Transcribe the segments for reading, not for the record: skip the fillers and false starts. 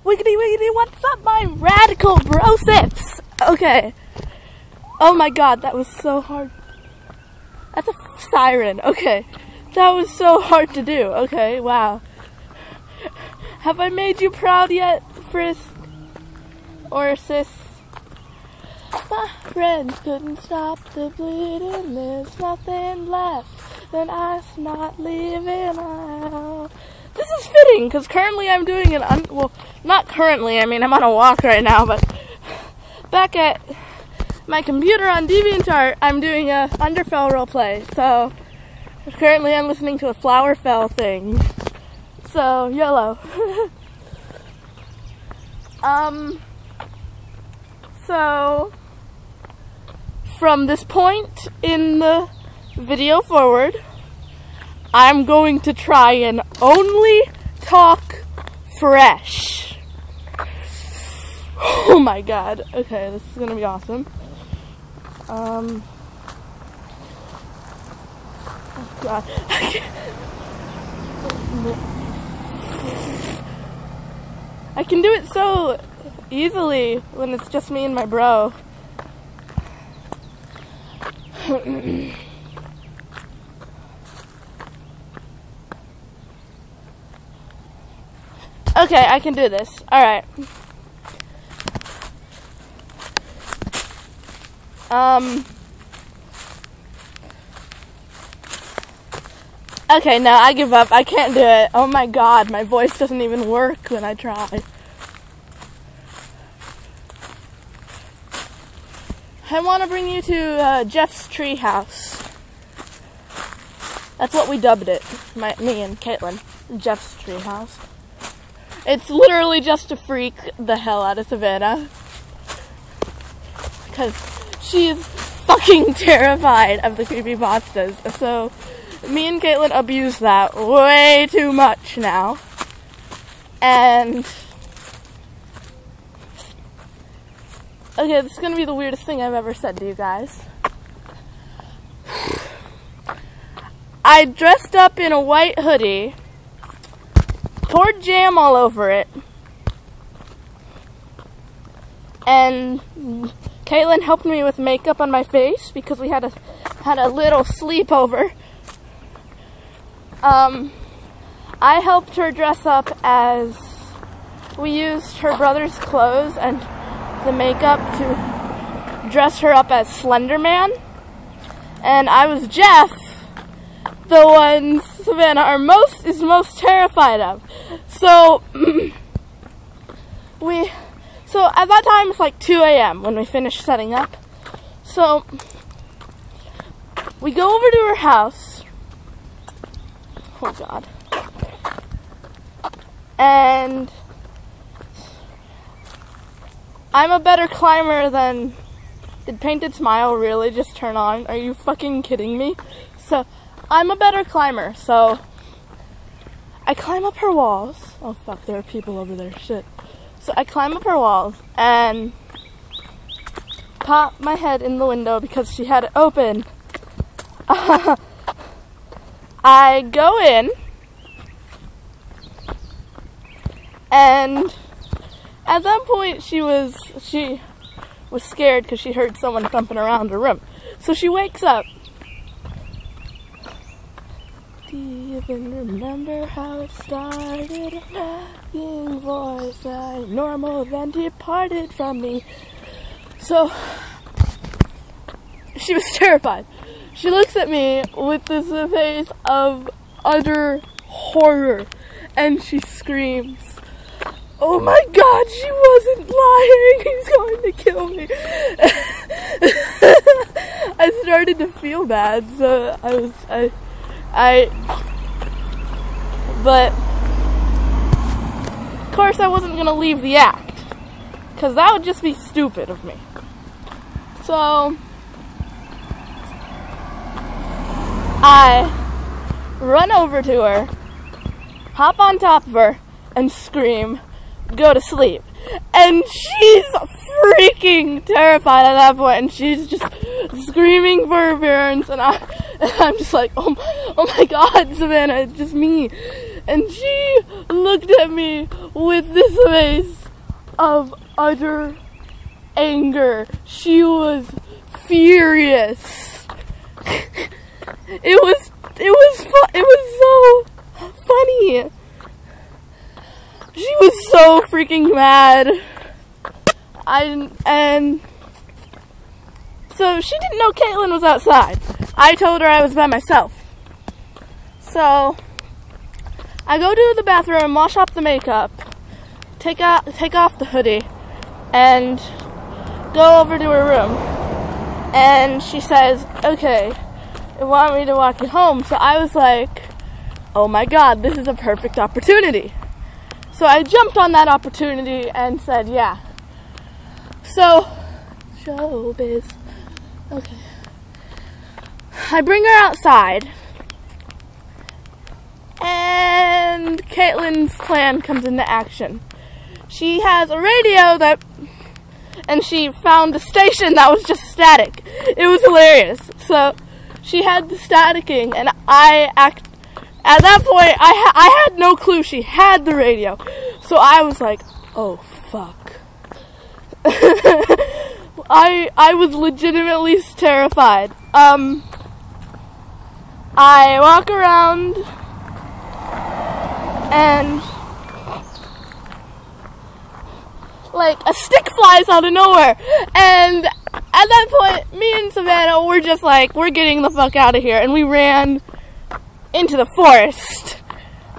Wiggity wiggity, what's up, my radical brosips? Okay. Oh my god, that was so hard. That's a siren. Okay. That was so hard to do. Okay, wow. Have I made you proud yet, Frisk? Or sis? My friends couldn't stop the bleeding. There's nothing left. Then I's not leaving out. This is fitting, because currently I'm doing well, not currently, I mean, I'm on a walk right now, but back at my computer on DeviantArt, I'm doing a Underfell roleplay, so currently I'm listening to a Flowerfell thing, so YOLO. So, from this point in the video forward, I'm going to try and only talk fresh. Oh my god. Okay, this is gonna be awesome. Oh god. I can do it so easily when it's just me and my bro. Okay, I can do this. Alright. Okay, no, I give up. I can't do it. Oh my god, my voice doesn't even work when I try. I want to bring you to Jeff's treehouse. That's what we dubbed it. Me and Caitlin. Jeff's treehouse. It's literally just to freak the hell out of Savannah. Because she's fucking terrified of the creepypastas. So, me and Caitlin abuse that way too much now. And okay, this is gonna be the weirdest thing I've ever said to you guys. I dressed up in a white hoodie, poured jam all over it, and Caitlin helped me with makeup on my face because we had a little sleepover. I helped her dress up as we used her brother's clothes and the makeup to dress her up as Slender Man, and I was Jeff, the one Savannah is most terrified of. So so at that time it's like 2 a.m. when we finished setting up. So we go over to her house. Oh god. And I'm a better climber than... Did Painted Smile really just turn on? Are you fucking kidding me? So, I'm a better climber, so I climb up her walls. Oh fuck, there are people over there, shit. So I climb up her walls and pop my head in the window because she had it open. I go in, and at that point she was scared because she heard someone thumping around her room. So she wakes up. Do you even remember how it started? A nagging voice, I normal then departed from me. So she was terrified. She looks at me with this face of utter horror, and she screams, "Oh my god, she wasn't lying, he's going to kill me." I started to feel bad, so but of course I wasn't gonna leave the act, because that would just be stupid of me. So I run over to her, hop on top of her, and scream, "Go to sleep." And she's freaking terrified at that point, and she's just screaming for her parents, and I'm just like, oh my god, Savannah, it's just me. And she looked at me with this face of utter anger. She was furious. It was so funny. She was so freaking mad. And so she didn't know Caitlin was outside. I told her I was by myself. So I go to the bathroom, wash off the makeup, take off the hoodie, and go over to her room. And she says, "Okay, you want me to walk you home?" So I was like, oh my god, this is a perfect opportunity. So I jumped on that opportunity and said, yeah. So, showbiz. Okay. I bring her outside, and Caitlin's plan comes into action. She has a radio and she found a station that was just static. It was hilarious. So she had the staticking, and at that point, I had no clue she had the radio. So I was like, oh fuck. I was legitimately terrified. I walk around and like a stick flies out of nowhere, and at that point me and Savannah were just like, we're getting the fuck out of here, and we ran into the forest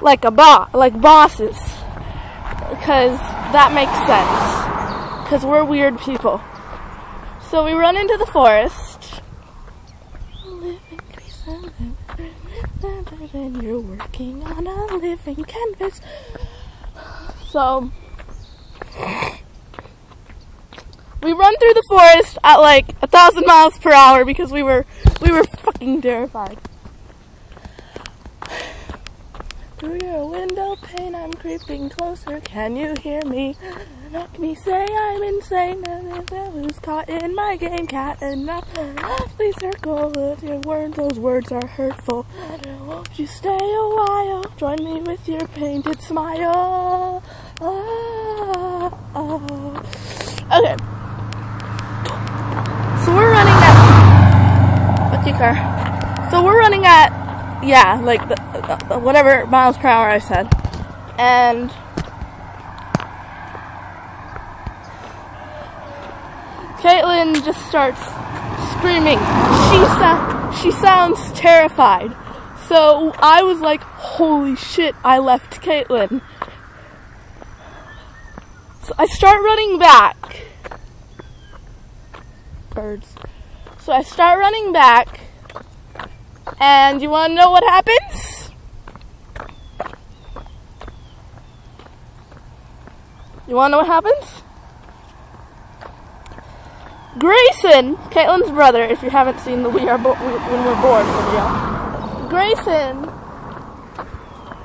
like bosses, because that makes sense, because we're weird people. So we run into the forest. And you're working on a living canvas. So we run through the forest at like 1,000 miles per hour because we were fucking terrified. Through your window pane, I'm creeping closer. Can you hear me? Make me say I'm insane. And I was caught in my game, cat and mouse. Please circle with your words. Those words are hurtful. Won't you stay a while? Join me with your painted smile. Okay. So we're running at. What's your car? So we're running at. Yeah, like the whatever miles per hour I said, and Caitlin just starts screaming. She sounds terrified. So I was like, holy shit, I left Caitlin. So I start running back. Birds. So I start running back. And you want to know what happens? You want to know what happens? Grayson, Caitlin's brother, if you haven't seen the When We're Bored video, Grayson,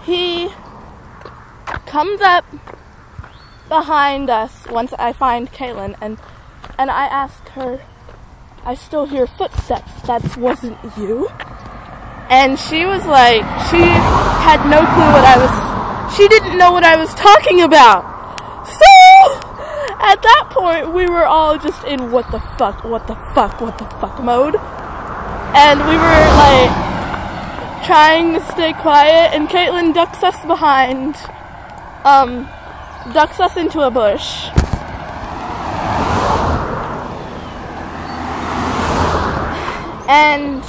he comes up behind us once I find Caitlin, and I ask her, I still hear footsteps, that wasn't you? And she was like, she had no clue she didn't know what I was talking about. So, at that point, we were all just in what the fuck mode. And we were like, trying to stay quiet, and Caitlin ducks us into a bush. And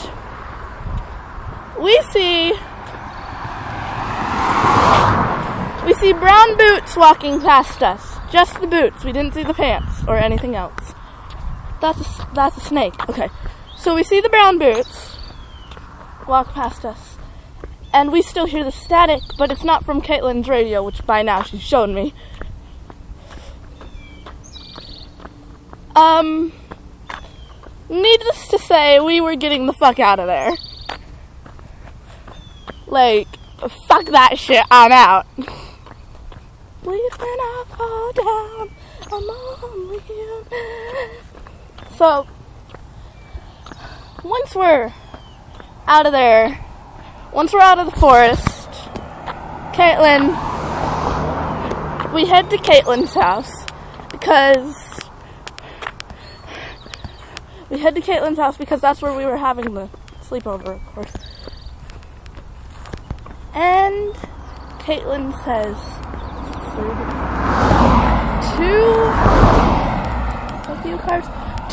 we see brown boots walking past us. Just the boots. We didn't see the pants or anything else. That's a snake. Okay. So we see the brown boots walk past us. And we still hear the static, but it's not from Caitlin's radio, which by now she's shown me. Needless to say, we were getting the fuck out of there. Like, fuck that shit, I'm out. Please when I fall down, I'm only human. So, once we're out of there, once we're out of the forest, Caitlin, we head to Caitlin's house because that's where we were having the sleepover, of course. And Caitlin says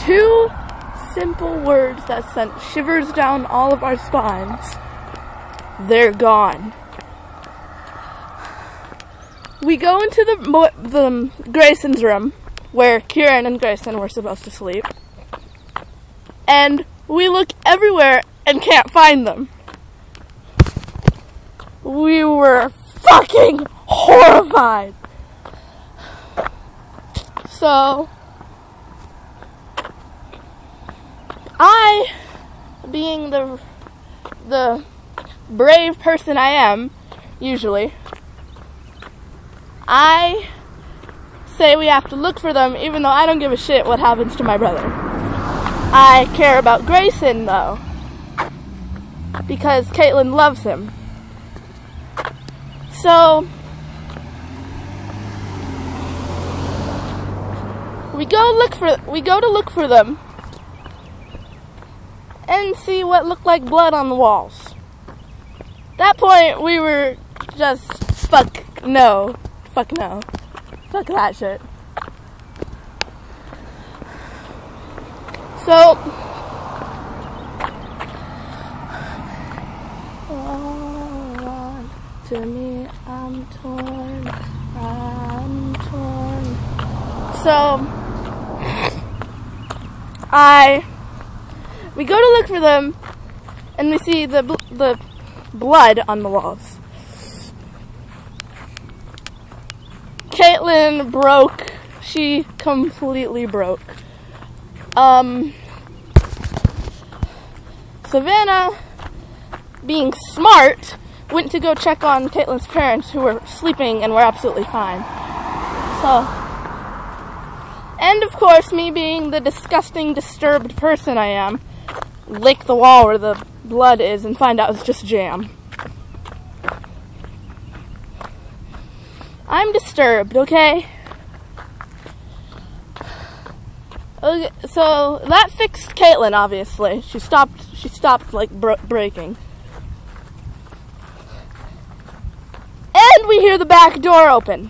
two simple words that sent shivers down all of our spines. They're gone. We go into the Grayson's room, where Kieran and Grayson were supposed to sleep, and we look everywhere and can't find them. We were fucking horrified. So, I, being the brave person I am, usually, I say we have to look for them, even though I don't give a shit what happens to my brother. I care about Grayson, though, because Caitlin loves him. So, we go to look for them, and see what looked like blood on the walls. At that point, we were just, fuck no. Fuck that shit. So, to me, I'm torn. So, we go to look for them, and we see the blood on the walls. Caitlin broke. She completely broke. Savannah, being smart, went to go check on Caitlin's parents, who were sleeping and were absolutely fine. So, and of course, me being the disgusting, disturbed person I am, lick the wall where the blood is and find out it's just jam. I'm disturbed, okay? Okay, so that fixed Caitlin, obviously. She stopped like breaking. And we hear the back door open.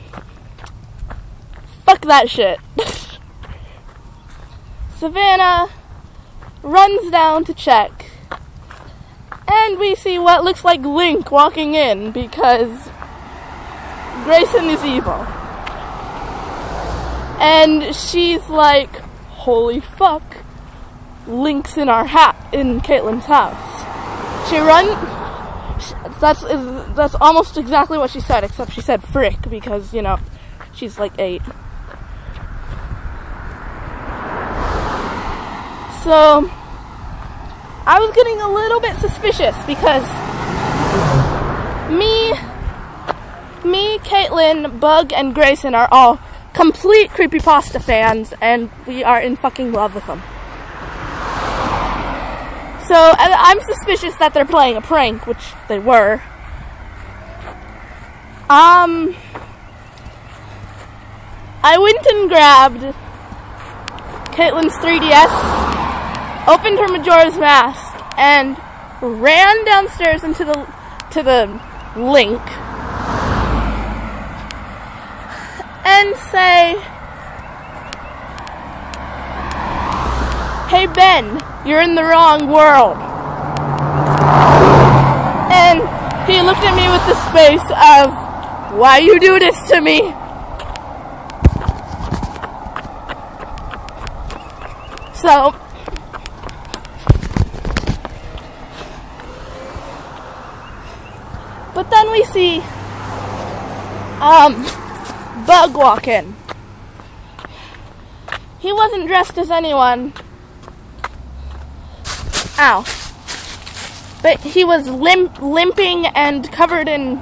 Fuck that shit. Savannah runs down to check. And we see what looks like Link walking in because Grayson is evil. And she's like, holy fuck, Link's in Caitlin's house. She that's almost exactly what she said, except she said frick because, you know, she's like 8. So, I was getting a little bit suspicious because me, Caitlin, Bug, and Grayson are all complete creepypasta fans, and we are in fucking love with them. So, I'm suspicious that they're playing a prank, which they were. I went and grabbed Caitlin's 3DS, opened her Majora's Mask, and ran downstairs into the Link and say, hey Ben, you're in the wrong world. And he looked at me with this face of, why you do this to me? So, but then we see Bug walk in. He wasn't dressed as anyone. Ow. But he was limping and covered in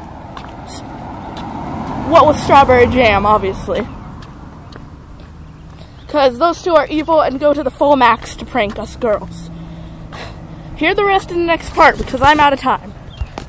what was strawberry jam, obviously. Because those two are evil and go to the full max to prank us girls. Hear the rest in the next part because I'm out of time.